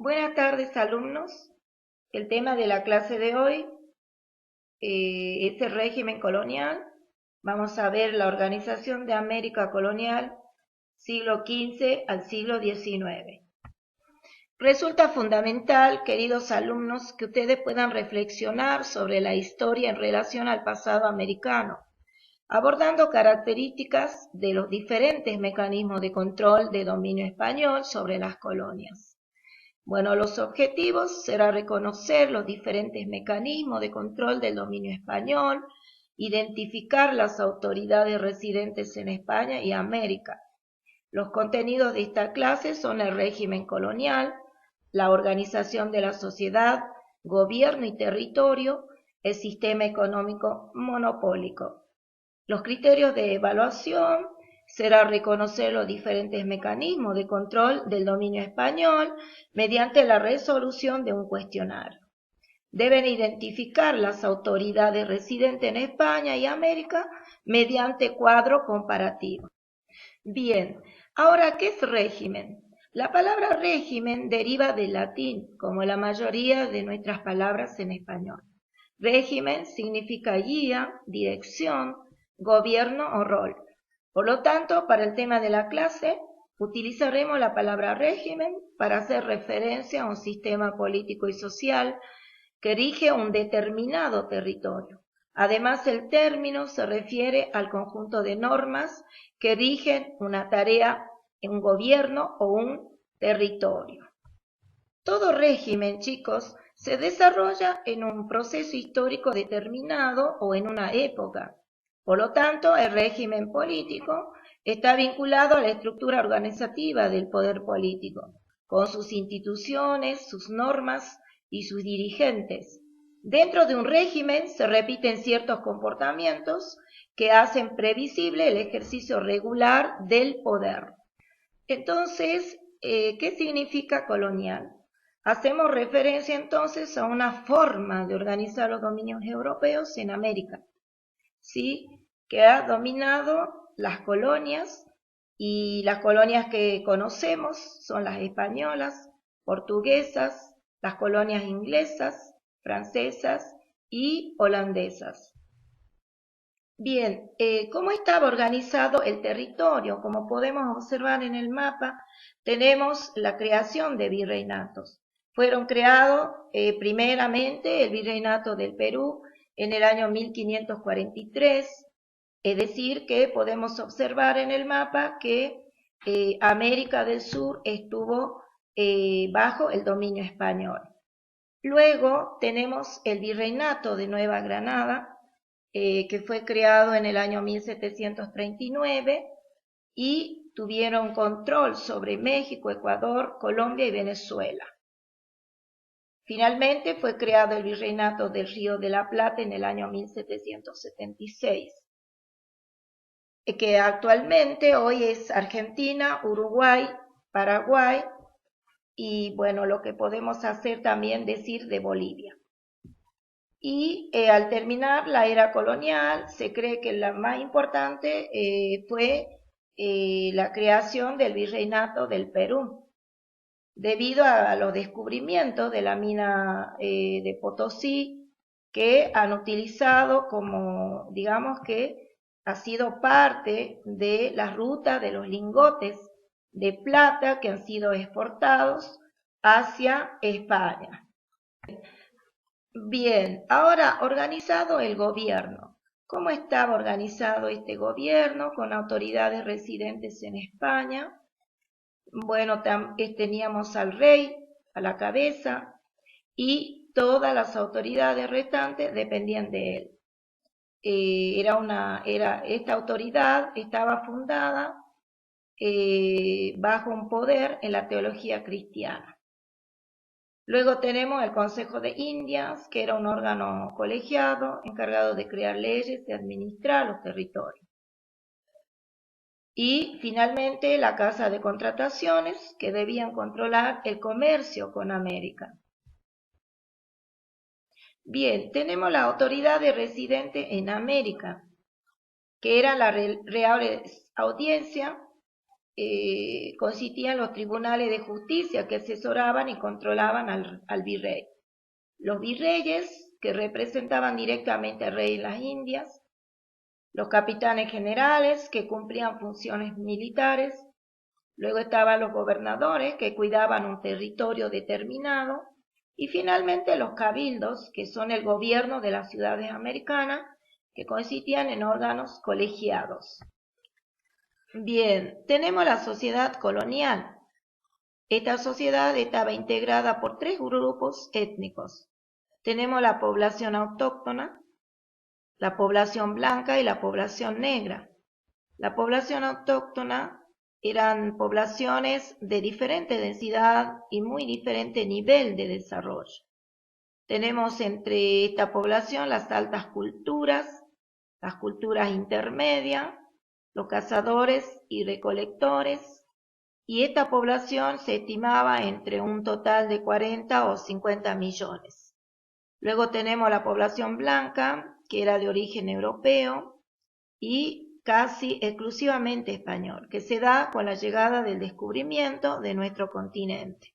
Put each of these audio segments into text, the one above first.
Buenas tardes, alumnos. El tema de la clase de hoy es el régimen colonial. Vamos a ver la organización de América colonial, siglo XV al siglo XIX. Resulta fundamental, queridos alumnos, que ustedes puedan reflexionar sobre la historia en relación al pasado americano, abordando características de los diferentes mecanismos de control de dominio español sobre las colonias. Bueno, los objetivos será reconocer los diferentes mecanismos de control del dominio español, identificar las autoridades residentes en España y América. Los contenidos de esta clase son el régimen colonial, la organización de la sociedad, gobierno y territorio, el sistema económico monopólico. Los criterios de evaluación será reconocer los diferentes mecanismos de control del dominio español mediante la resolución de un cuestionario. Deben identificar las autoridades residentes en España y América mediante cuadro comparativo. Bien, ahora, ¿qué es régimen? La palabra régimen deriva del latín, como la mayoría de nuestras palabras en español. Régimen significa guía, dirección, gobierno o rol. Por lo tanto, para el tema de la clase, utilizaremos la palabra régimen para hacer referencia a un sistema político y social que rige un determinado territorio. Además, el término se refiere al conjunto de normas que rigen una tarea, un gobierno o un territorio. Todo régimen, chicos, se desarrolla en un proceso histórico determinado o en una época. Por lo tanto, el régimen político está vinculado a la estructura organizativa del poder político, con sus instituciones, sus normas y sus dirigentes. Dentro de un régimen se repiten ciertos comportamientos que hacen previsible el ejercicio regular del poder. Entonces, ¿qué significa colonial? Hacemos referencia entonces a una forma de organizar los dominios europeos en América, ¿sí? Que ha dominado las colonias, y las colonias que conocemos son las españolas, portuguesas, las colonias inglesas, francesas y holandesas. Bien, ¿cómo estaba organizado el territorio? Como podemos observar en el mapa, tenemos la creación de virreinatos. Fueron creados primeramente el virreinato del Perú en el año 1543, es decir, que podemos observar en el mapa que América del Sur estuvo bajo el dominio español. Luego tenemos el virreinato de Nueva Granada, que fue creado en el año 1739 y tuvieron control sobre México, Ecuador, Colombia y Venezuela. Finalmente fue creado el virreinato del Río de la Plata en el año 1776, que actualmente hoy es Argentina, Uruguay, Paraguay y bueno, lo que podemos hacer también decir de Bolivia. Y al terminar la era colonial, se cree que la más importante fue la creación del virreinato del Perú, debido a los descubrimientos de la mina de Potosí, que han utilizado como, digamos que ha sido parte de la ruta de los lingotes de plata que han sido exportados hacia España. Bien, ahora organizado el gobierno. ¿Cómo estaba organizado este gobierno con autoridades residentes en España? Bueno, teníamos al rey a la cabeza y todas las autoridades restantes dependían de él. Esta autoridad estaba fundada bajo un poder en la teología cristiana. Luego tenemos el Consejo de Indias, que era un órgano colegiado encargado de crear leyes y administrar los territorios. Y finalmente la Casa de Contrataciones, que debían controlar el comercio con América. Bien, tenemos la autoridad de residente en América, que era la Real Audiencia, consistían los tribunales de justicia que asesoraban y controlaban al virrey. Los virreyes, que representaban directamente al rey en las Indias, los capitanes generales, que cumplían funciones militares, luego estaban los gobernadores, que cuidaban un territorio determinado, y finalmente los cabildos, que son el gobierno de las ciudades americanas, que consistían en órganos colegiados. Bien, tenemos la sociedad colonial. Esta sociedad estaba integrada por tres grupos étnicos. Tenemos la población autóctona, la población blanca y la población negra. La población autóctona eran poblaciones de diferente densidad y muy diferente nivel de desarrollo. Tenemos entre esta población las altas culturas, las culturas intermedias, los cazadores y recolectores, y esta población se estimaba entre un total de 40 o 50 millones. Luego tenemos la población blanca, que era de origen europeo y casi exclusivamente español, que se da con la llegada del descubrimiento de nuestro continente.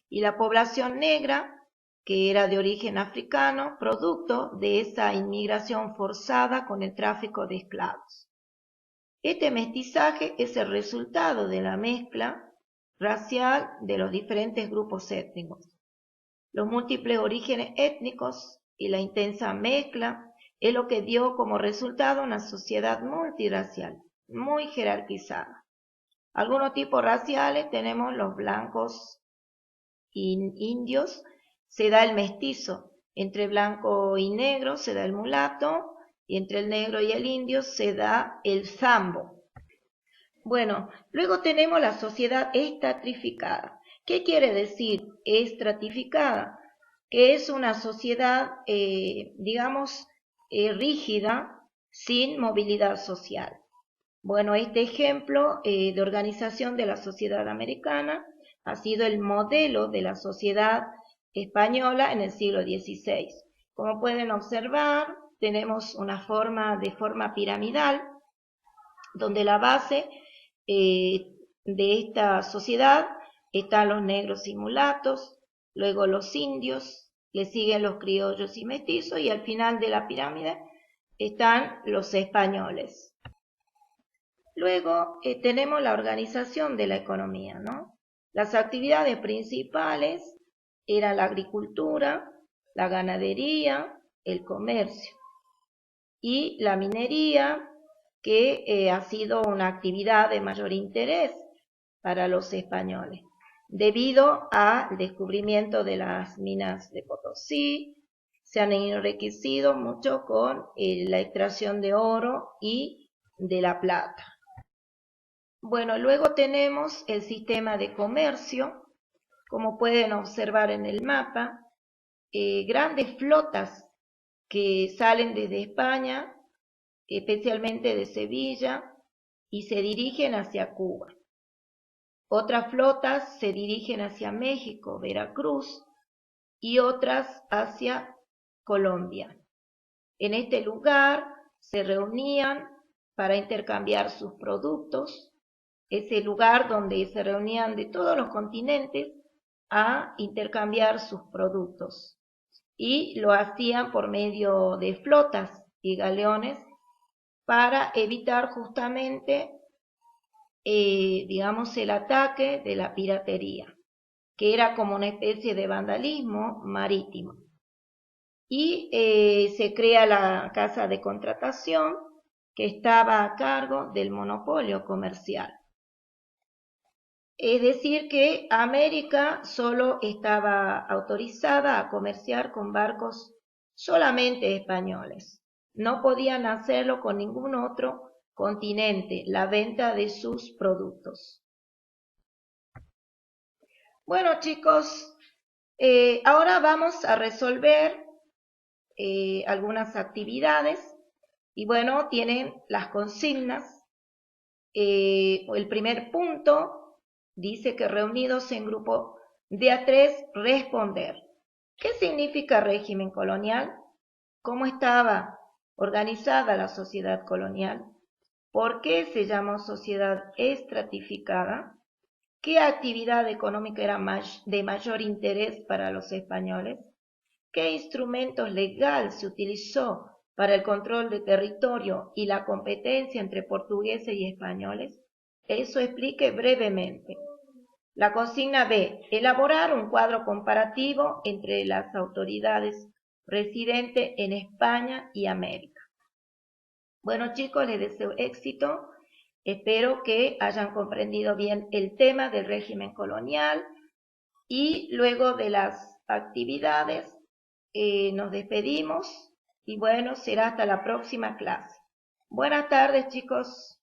Y la población negra, que era de origen africano, producto de esa inmigración forzada con el tráfico de esclavos. Este mestizaje es el resultado de la mezcla racial de los diferentes grupos étnicos. Los múltiples orígenes étnicos y la intensa mezcla es lo que dio como resultado una sociedad multirracial, muy jerarquizada. Algunos tipos raciales tenemos los blancos y indios, se da el mestizo, entre blanco y negro se da el mulato, y entre el negro y el indio se da el zambo. Bueno, luego tenemos la sociedad estratificada. ¿Qué quiere decir estratificada? Que es una sociedad, rígida, sin movilidad social. Bueno, este ejemplo de organización de la sociedad americana ha sido el modelo de la sociedad española en el siglo XVI. Como pueden observar, tenemos una forma piramidal, donde la base de esta sociedad están los negros y mulatos, luego los indios, le siguen los criollos y mestizos, y al final de la pirámide están los españoles. Luego tenemos la organización de la economía, ¿no? Las actividades principales eran la agricultura, la ganadería, el comercio y la minería, que ha sido una actividad de mayor interés para los españoles, debido al descubrimiento de las minas de Potosí. Se han enriquecido mucho con la extracción de oro y de la plata. Bueno, luego tenemos el sistema de comercio. Como pueden observar en el mapa, grandes flotas que salen desde España, especialmente de Sevilla, y se dirigen hacia Cuba. Otras flotas se dirigen hacia México, Veracruz, y otras hacia Colombia. En este lugar se reunían para intercambiar sus productos. Es el lugar donde se reunían de todos los continentes a intercambiar sus productos. Y lo hacían por medio de flotas y galeones para evitar justamente, el ataque de la piratería, que era como una especie de vandalismo marítimo. Y se crea la casa de contratación, que estaba a cargo del monopolio comercial. Es decir, que América solo estaba autorizada a comerciar con barcos solamente españoles. No podían hacerlo con ningún otro continente, la venta de sus productos. Bueno, chicos, ahora vamos a resolver algunas actividades, y bueno, tienen las consignas. El primer punto dice que reunidos en grupo de a tres, responder. ¿Qué significa régimen colonial? ¿Cómo estaba organizada la sociedad colonial? ¿Por qué se llamó sociedad estratificada? ¿Qué actividad económica era de mayor interés para los españoles? ¿Qué instrumentos legales se utilizó para el control de territorio y la competencia entre portugueses y españoles? Eso explique brevemente. La consigna B. Elaborar un cuadro comparativo entre las autoridades residentes en España y América. Bueno chicos, les deseo éxito. Espero que hayan comprendido bien el tema del régimen colonial y luego de las actividades nos despedimos y bueno, será hasta la próxima clase. Buenas tardes chicos.